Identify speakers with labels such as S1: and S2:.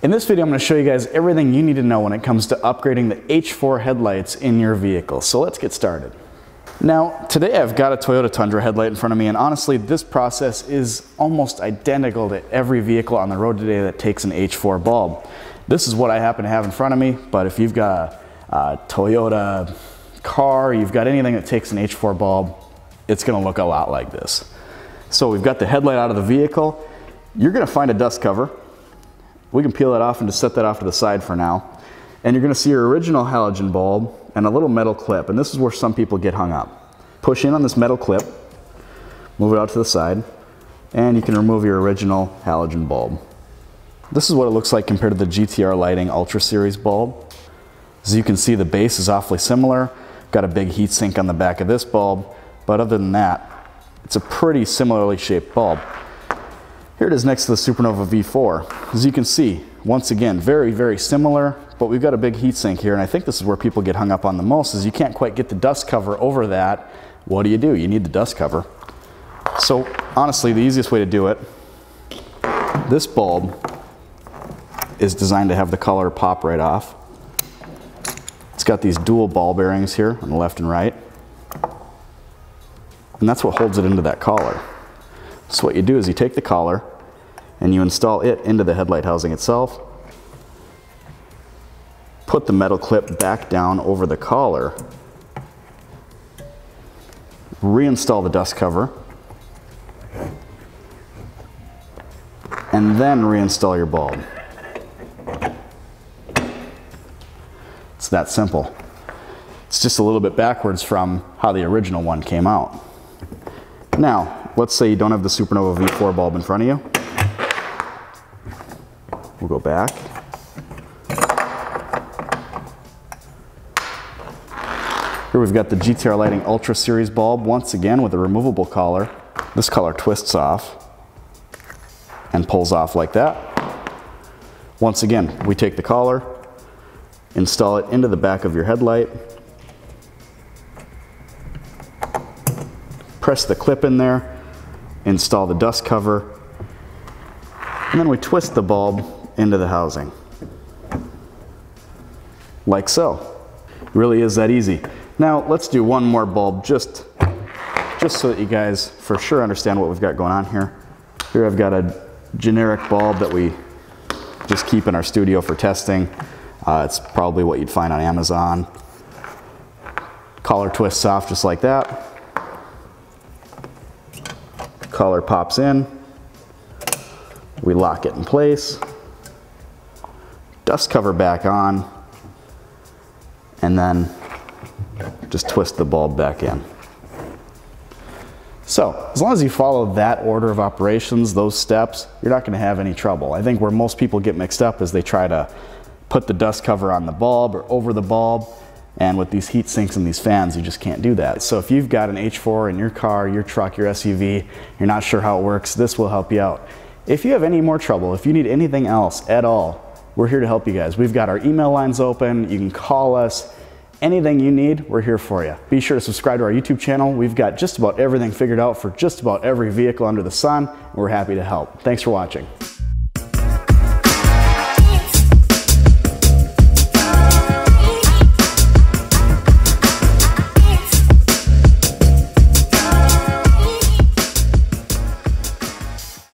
S1: In this video, I'm going to show you guys everything you need to know when it comes to upgrading the H4 headlights in your vehicle. So let's get started. Now, today I've got a Toyota Tundra headlight in front of me, and honestly, this process is almost identical to every vehicle on the road today that takes an H4 bulb. This is what I happen to have in front of me, but if you've got a Toyota car, you've got anything that takes an H4 bulb, it's going to look a lot like this. So we've got the headlight out of the vehicle. You're going to find a dust cover. We can peel that off and just set that off to the side for now. And you're going to see your original halogen bulb and a little metal clip. And this is where some people get hung up. Push in on this metal clip, move it out to the side, and you can remove your original halogen bulb. This is what it looks like compared to the GTR Lighting Ultra Series bulb. As you can see, the base is awfully similar. Got a big heat sink on the back of this bulb, but other than that, it's a pretty similarly shaped bulb. Here it is next to the Supernova V4. As you can see, once again, very, very similar, but we've got a big heat sink here, and I think this is where people get hung up on the most, is you can't quite get the dust cover over that. What do? You need the dust cover. So honestly, the easiest way to do it, this bulb is designed to have the color pop right off. It's got these dual ball bearings here on the left and right, and that's what holds it into that collar. So what you do is you take the collar and you install it into the headlight housing itself, put the metal clip back down over the collar, reinstall the dust cover, and then reinstall your bulb. It's that simple. It's just a little bit backwards from how the original one came out. Now, let's say you don't have the Supernova V4 bulb in front of you. We'll go back. Here we've got the GTR Lighting Ultra Series bulb, once again with a removable collar. This collar twists off and pulls off like that. Once again, we take the collar, install it into the back of your headlight, press the clip in there, install the dust cover, and then we twist the bulb into the housing. Like so. It really is that easy. Now let's do one more bulb just so that you guys for sure understand what we've got going on here. Here I've got a generic bulb that we just keep in our studio for testing. It's probably what you'd find on Amazon. Collar twists off just like that. Collar pops in, we lock it in place, dust cover back on, and then just twist the bulb back in. So, as long as you follow that order of operations, those steps, you're not going to have any trouble. I think where most people get mixed up is they try to put the dust cover on the bulb or over the bulb, and with these heat sinks and these fans, you just can't do that. So if you've got an H4 in your car, your truck, your SUV, you're not sure how it works, this will help you out. If you have any more trouble, if you need anything else at all, we're here to help you guys. We've got our email lines open, you can call us, anything you need, we're here for you. Be sure to subscribe to our YouTube channel. We've got just about everything figured out for just about every vehicle under the sun, and we're happy to help. Thanks for watching.